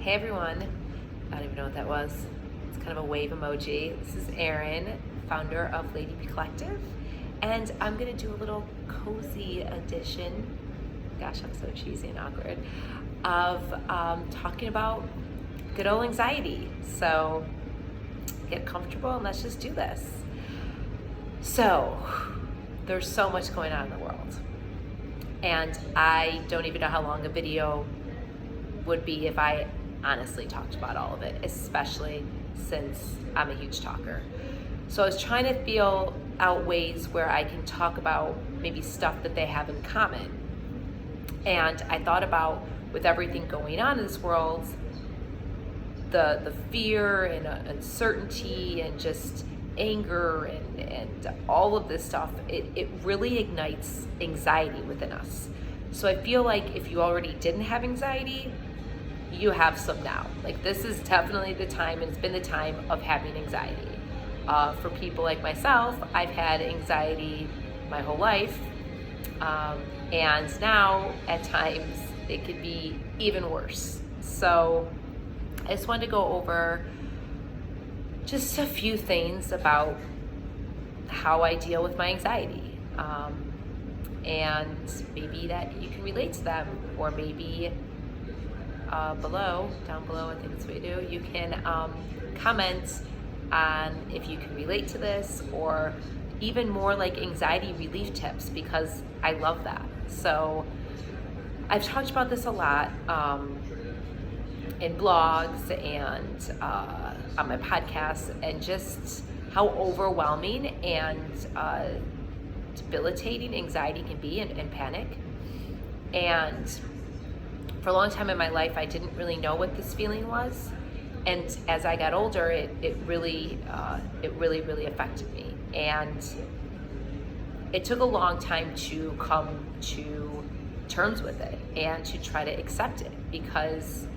Hey everyone, I don't even know what that was. It's kind of a wave emoji. This is Erin, founder of Lady P Collective, and I'm gonna do a little cozy edition, gosh I'm so cheesy and awkward, of talking about good old anxiety. So get comfortable and let's just do this. So there's so much going on in the world, and I don't even know how long a video would be if I honestly talked about all of it, especially since I'm a huge talker. So I was trying to feel out ways where I can talk about maybe stuff that they have in common. And I thought about, with everything going on in this world, the fear and uncertainty and just anger and all of this stuff, it really ignites anxiety within us. So I feel like if you already didn't have anxiety, you have some now. Like, this is definitely the time, and it's been the time of having anxiety. For people like myself, I've had anxiety my whole life, and now at times it could be even worse. So I just wanted to go over just a few things about how I deal with my anxiety, and maybe that you can relate to them, or maybe down below, I think that's what you do. You can comment on if you can relate to this, or even more like anxiety relief tips, because I love that. So I've talked about this a lot in blogs and on my podcast, and just how overwhelming and debilitating anxiety can be, and panic. And for a long time in my life, I didn't really know what this feeling was, and as I got older, it really affected me, and it took a long time to come to terms with it and to try to accept it, because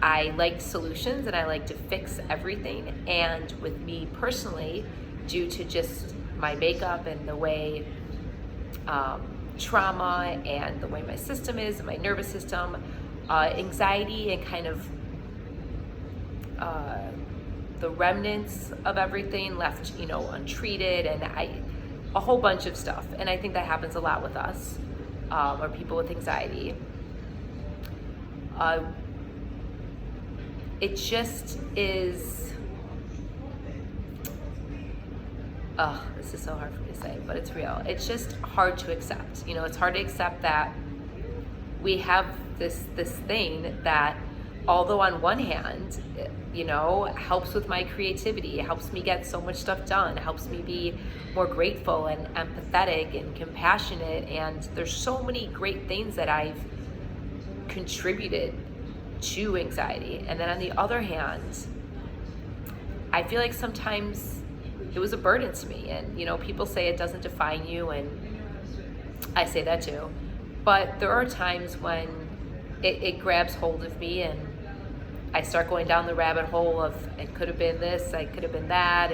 I like solutions and I like to fix everything. And with me personally, due to just my makeup and the way trauma and the way my system is, and my nervous system, anxiety and kind of the remnants of everything left, untreated, and a whole bunch of stuff. And I think that happens a lot with us, or people with anxiety. It just is, this is so hard for me to say, but it's real. It's just hard to accept. It's hard to accept that we have this thing that, although on one hand, helps with my creativity, it helps me get so much stuff done, it helps me be more grateful and empathetic and compassionate, and there's so many great things that I've contributed to anxiety. And then on the other hand, I feel like sometimes it was a burden to me. And people say it doesn't define you, and I say that too, but there are times when it grabs hold of me, and I start going down the rabbit hole of, it could have been this, I could have been that,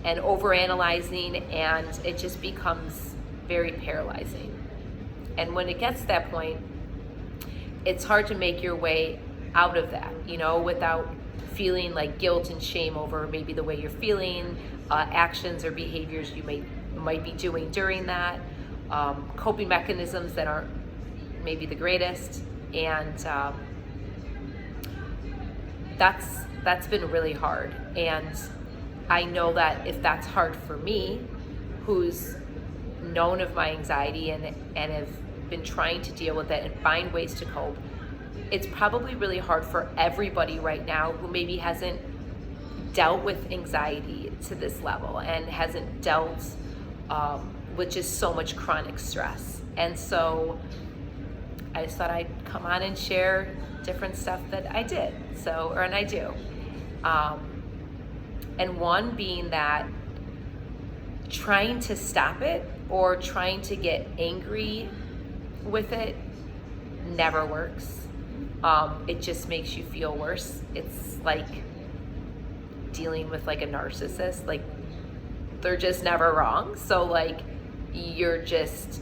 and overanalyzing, and it just becomes very paralyzing. And when it gets to that point, it's hard to make your way out of that, without feeling like guilt and shame over maybe the way you're feeling, actions or behaviors you might be doing during that, coping mechanisms that aren't maybe the greatest. And that's been really hard. And I know that if that's hard for me, who's known of my anxiety and have been trying to deal with it and find ways to cope, it's probably really hard for everybody right now who maybe hasn't dealt with anxiety to this level and hasn't dealt with just so much chronic stress. And so I just thought I'd come on and share different stuff that I did, and I do. And one being that trying to stop it or trying to get angry with it never works. It just makes you feel worse. It's like dealing with like a narcissist. Like, they're just never wrong. So like, you're just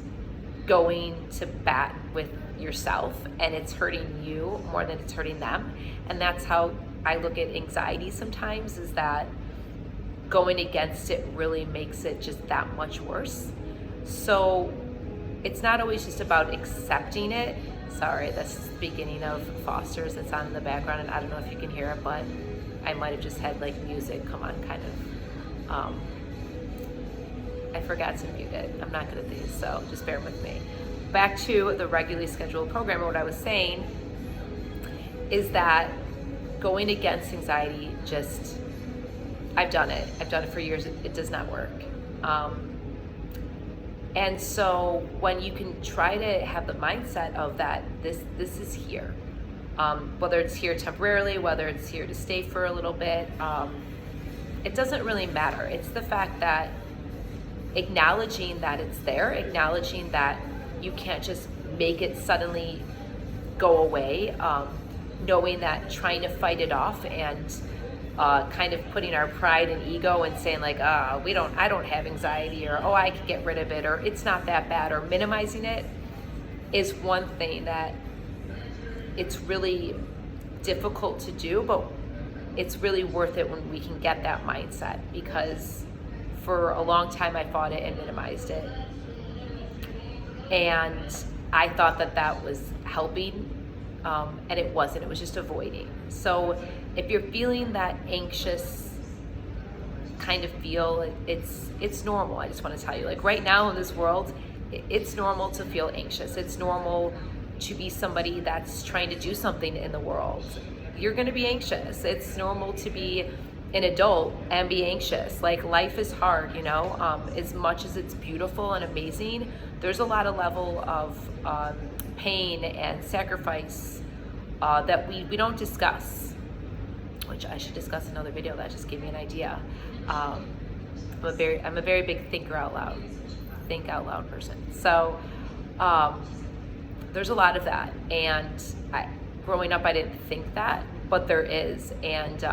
going to bat with yourself, and it's hurting you more than it's hurting them. And that's how I look at anxiety sometimes, is that going against it really makes it just that much worse. So it's not always just about accepting it. Sorry, that's the beginning of Foster's that's on in the background, and I don't know if you can hear it, but I might have just had like music come on kind of. I forgot to mute it. I'm not good at these, so just bear with me. Back to the regularly scheduled program, what I was saying is that going against anxiety, just, I've done it for years. It does not work. And so when you can try to have the mindset of that, this is here, whether it's here temporarily, whether it's here to stay for a little bit, it doesn't really matter. It's the fact that acknowledging that it's there, acknowledging that you can't just make it suddenly go away, knowing that trying to fight it off and kind of putting our pride and ego and saying like, I don't have anxiety, or I could get rid of it, or it's not that bad, or minimizing it is one thing that it's really difficult to do, but it's really worth it when we can get that mindset, because for a long time I fought it and minimized it. And I thought that was helping, and it wasn't. It was just avoiding. So if you're feeling that anxious kind of feel, it's normal. I just want to tell you, like right now in this world, it's normal to feel anxious. It's normal to be somebody that's trying to do something in the world. You're going to be anxious. It's normal to be an adult and be anxious. Like life is hard, as much as it's beautiful and amazing, there's a lot of level of pain and sacrifice that we don't discuss, which I should discuss in another video. That just gave me an idea. I'm a very big think out loud person. So there's a lot of that, and growing up I didn't think that, but there is. And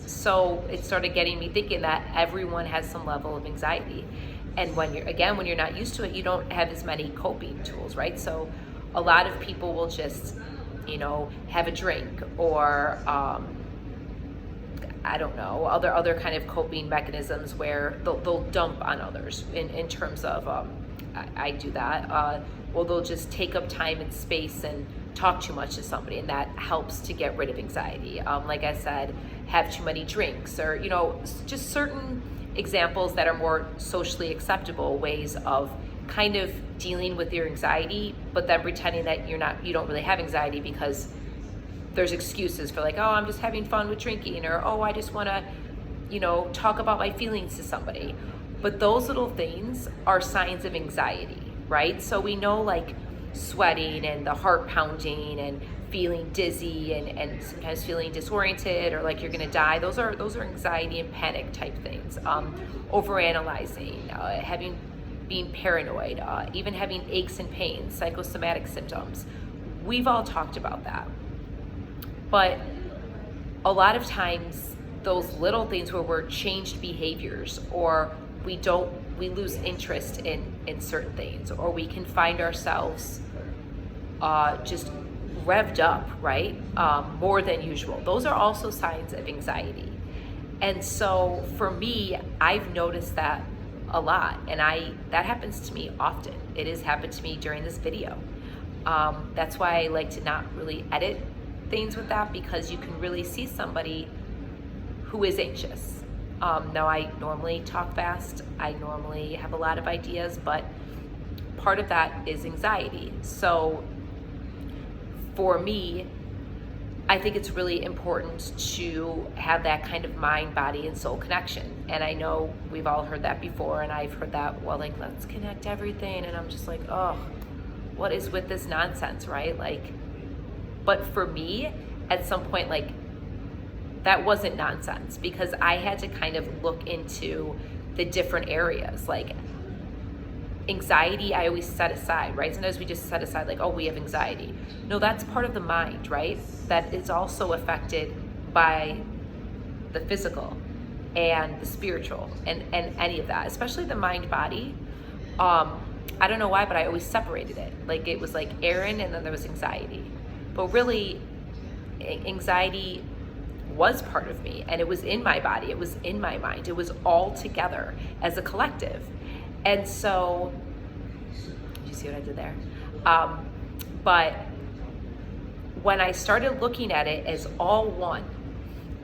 so it started getting me thinking that everyone has some level of anxiety. And when you're not used to it, you don't have as many coping tools, right? So a lot of people will just, have a drink, or I don't know, other kind of coping mechanisms where they'll dump on others in terms of, I do that. Well, they'll just take up time and space and talk too much to somebody, and that helps to get rid of anxiety. Like I said, have too many drinks, or just certain examples that are more socially acceptable ways of kind of dealing with your anxiety, but then pretending that you don't really have anxiety, because there's excuses for like, I'm just having fun with drinking, or I just want to talk about my feelings to somebody. But those little things are signs of anxiety, right? So we know, like sweating and the heart pounding and feeling dizzy and sometimes feeling disoriented or like you're gonna die, those are anxiety and panic type things. Overanalyzing, being paranoid, even having aches and pains, psychosomatic symptoms. We've all talked about that. But a lot of times those little things where we're changed behaviors, or we lose interest in certain things, or we can find ourselves just revved up, right? More than usual. Those are also signs of anxiety. And so for me, I've noticed that a lot, and that happens to me often. It has happened to me during this video. That's why I like to not really edit things with that, because you can really see somebody who is anxious. Now, I normally talk fast. I normally have a lot of ideas, but part of that is anxiety. So for me, I think it's really important to have that kind of mind, body, and soul connection. And I know we've all heard that before, and I've heard that, well, like, let's connect everything. And I'm just like, what is with this nonsense, right? Like, but for me, at some point, like, that wasn't nonsense, because I had to kind of look into the different areas. Like, anxiety, I always set aside, right? Sometimes we just set aside, like, we have anxiety. No, that's part of the mind, right? That is also affected by the physical and the spiritual and any of that, especially the mind body. I don't know why, but I always separated it. Like it was like Erin and then there was anxiety. But really, anxiety was part of me, and it was in my body, it was in my mind, it was all together as a collective. And so, did you see what I did there? But when I started looking at it as all one,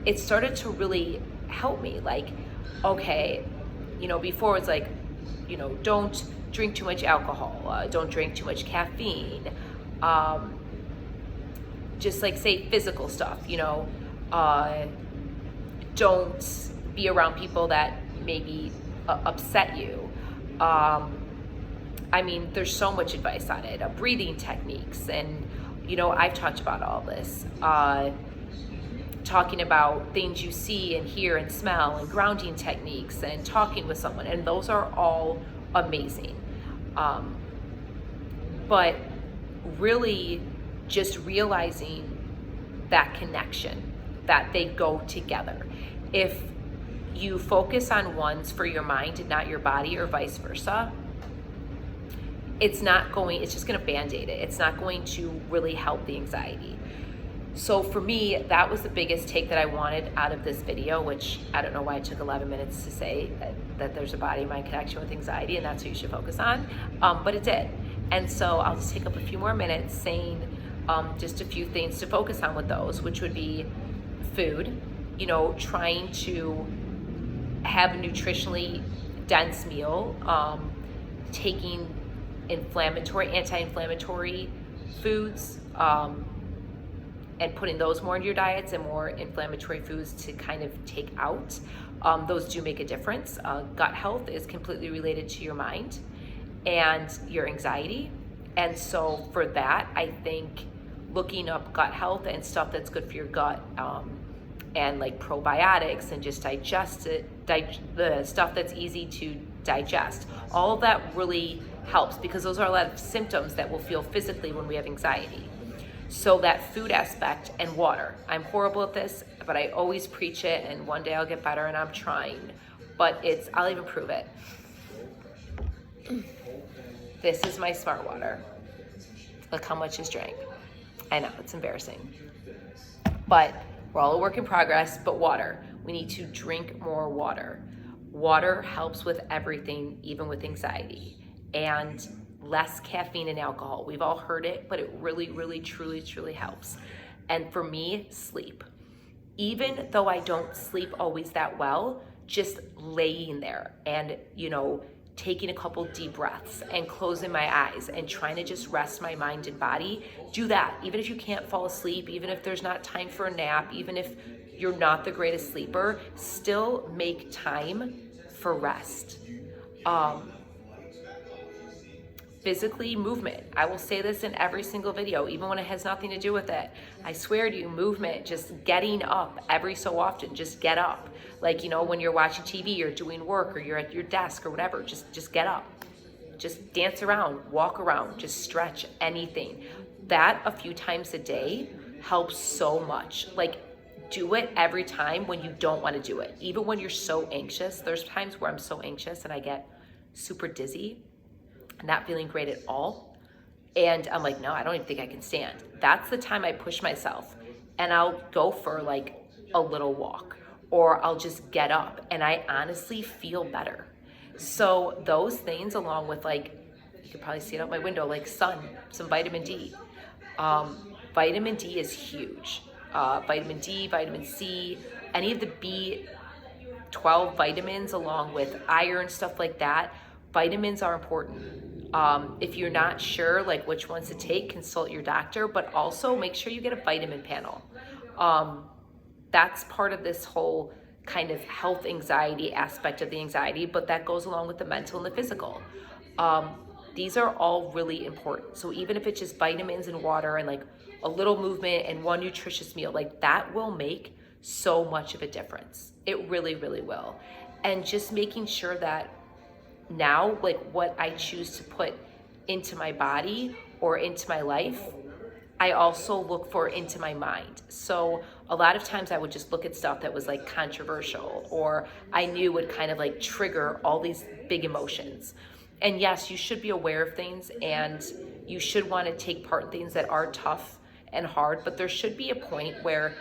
it started to really help me. Like, okay, before it's like, don't drink too much alcohol, don't drink too much caffeine, just like say physical stuff, don't be around people that maybe upset you. There's so much advice on it, breathing techniques, and I've talked about all this, talking about things you see and hear and smell, and grounding techniques, and talking with someone, and those are all amazing. But really just realizing that connection, that they go together. If you focus on ones for your mind and not your body, or vice versa, it's just gonna band-aid it. It's not going to really help the anxiety. So for me, that was the biggest take that I wanted out of this video, which I don't know why it took 11 minutes to say that there's a body-mind connection with anxiety, and that's what you should focus on, but it did. And so I'll just take up a few more minutes saying just a few things to focus on with those, which would be food, trying to have a nutritionally dense meal, taking anti-inflammatory foods, and putting those more into your diets, and more inflammatory foods to kind of take out. Those do make a difference. Gut health is completely related to your mind and your anxiety. And so for that, I think looking up gut health and stuff that's good for your gut, and like probiotics, and just the stuff that's easy to digest, all of that really helps, because those are a lot of symptoms that we'll feel physically when we have anxiety. So that food aspect, and water. I'm horrible at this, but I always preach it, and one day I'll get better, and I'm trying. But I'll even prove it. This is my Smart Water. Look how much is drank. I know, it's embarrassing. But we're all a work in progress, but water. We need to drink more water. Water helps with everything, even with anxiety. And less caffeine and alcohol. We've all heard it, but it really, really, truly, truly helps. And for me, sleep. Even though I don't sleep always that well, just laying there and, taking a couple deep breaths and closing my eyes and trying to just rest my mind and body, do that. Even if you can't fall asleep, even if there's not time for a nap, even if you're not the greatest sleeper, still make time for rest. Physically, movement. I will say this in every single video, even when it has nothing to do with it. I swear to you, movement, just getting up every so often, just get up. Like, when you're watching TV or doing work or you're at your desk or whatever, just get up. Just dance around, walk around, just stretch, anything. That a few times a day helps so much. Like, do it every time when you don't want to do it. Even when you're so anxious. There's times where I'm so anxious and I get super dizzy, not feeling great at all. And I'm like, no, I don't even think I can stand. That's the time I push myself, and I'll go for like a little walk, or I'll just get up, and I honestly feel better. So those things, along with, like, you can probably see it out my window, like sun, some vitamin D. Vitamin D is huge. Vitamin D, vitamin C, any of the B12 vitamins, along with iron, stuff like that. Vitamins are important. If you're not sure like which ones to take, consult your doctor, but also make sure you get a vitamin panel. That's part of this whole kind of health anxiety aspect of the anxiety, but that goes along with the mental and the physical. These are all really important. So even if it's just vitamins and water and like a little movement and one nutritious meal, like that will make so much of a difference. It really, really will. And just making sure that now, like what I choose to put into my body or into my life, I also look for into my mind. So a lot of times I would just look at stuff that was like controversial, or I knew would kind of like trigger all these big emotions. And yes, you should be aware of things, and you should want to take part in things that are tough and hard, but there should be a point where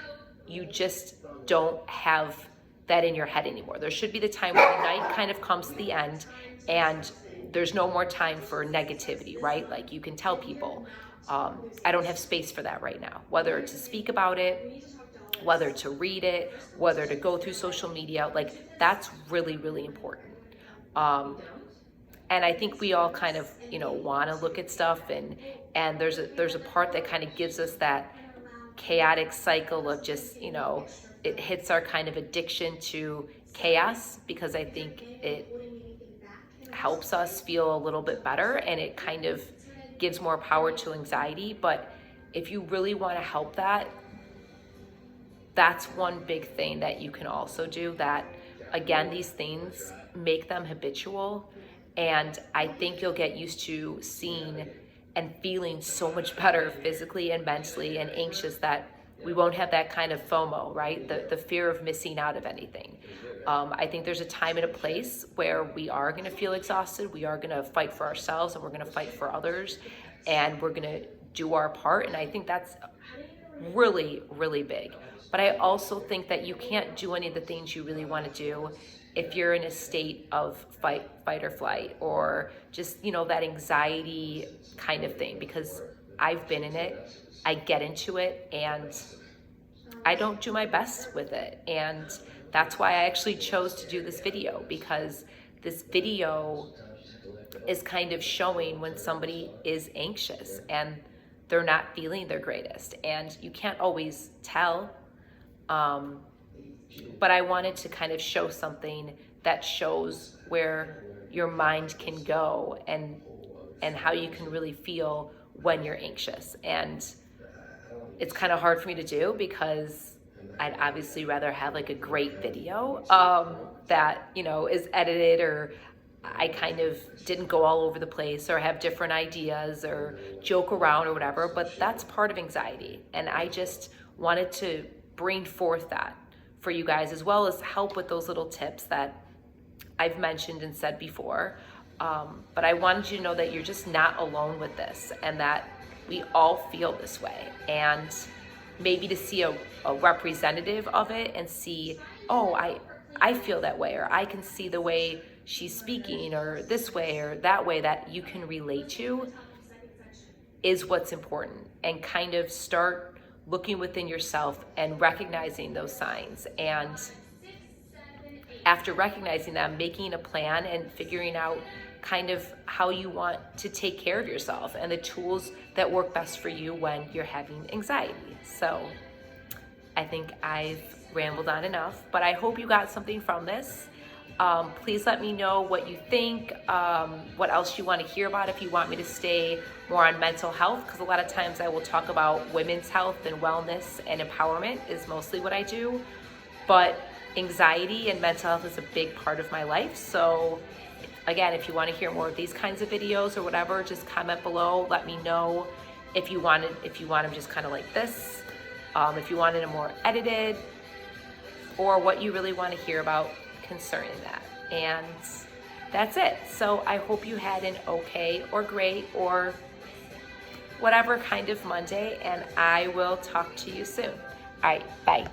you just don't have that in your head anymore. There should be the time where the night kind of comes to the end and there's no more time for negativity, right? Like you can tell people, I don't have space for that right now, whether to speak about it, whether to read it, whether to go through social media, like that's really, really important. And I think we all kind of, want to look at stuff, and there's a part that kind of gives us that chaotic cycle of just, it hits our kind of addiction to chaos, because I think it helps us feel a little bit better, and it kind of gives more power to anxiety. But if you really want to help that, that's one big thing that you can also do. That, again, these things make them habitual, and I think you'll get used to seeing and feeling so much better physically and mentally and anxious, that we won't have that kind of FOMO, right? The fear of missing out of anything. I think there's a time and a place where we are going to feel exhausted. We are going to fight for ourselves, and we're going to fight for others, and we're going to do our part. And I think that's really, really big. But I also think that you can't do any of the things you really want to do if you're in a state of fight or flight, or just, that anxiety kind of thing, because I've been in it. I get into it and I don't do my best with it. And that's why I actually chose to do this video, because this video is kind of showing when somebody is anxious and they're not feeling their greatest. And you can't always tell, but I wanted to kind of show something that shows where your mind can go, and how you can really feel when you're anxious. And it's kind of hard for me to do, because I'd obviously rather have like a great video that, is edited, or I kind of didn't go all over the place, or have different ideas, or joke around or whatever. But that's part of anxiety, and I just wanted to bring forth that for you guys, as well as help with those little tips that I've mentioned and said before. But I wanted you to know that you're just not alone with this, and that we all feel this way. And maybe to see a representative of it and see, oh, I feel that way, or I can see the way she's speaking, or this way or that way, that you can relate to, is what's important. And kind of start looking within yourself and recognizing those signs. And after recognizing them, making a plan and figuring out kind of how you want to take care of yourself, and the tools that work best for you when you're having anxiety. So I think I've rambled on enough, but I hope you got something from this. Please let me know what you think, what else you want to hear about, if you want me to stay more on mental health, because a lot of times I will talk about women's health and wellness and empowerment is mostly what I do. But anxiety and mental health is a big part of my life. So again, if you want to hear more of these kinds of videos or whatever, just comment below. Let me know if you want them just kind of like this, if you wanted them more edited, or what you really want to hear about concerning that. And that's it. So I hope you had an okay or great or whatever kind of Monday, and I will talk to you soon. All right, bye.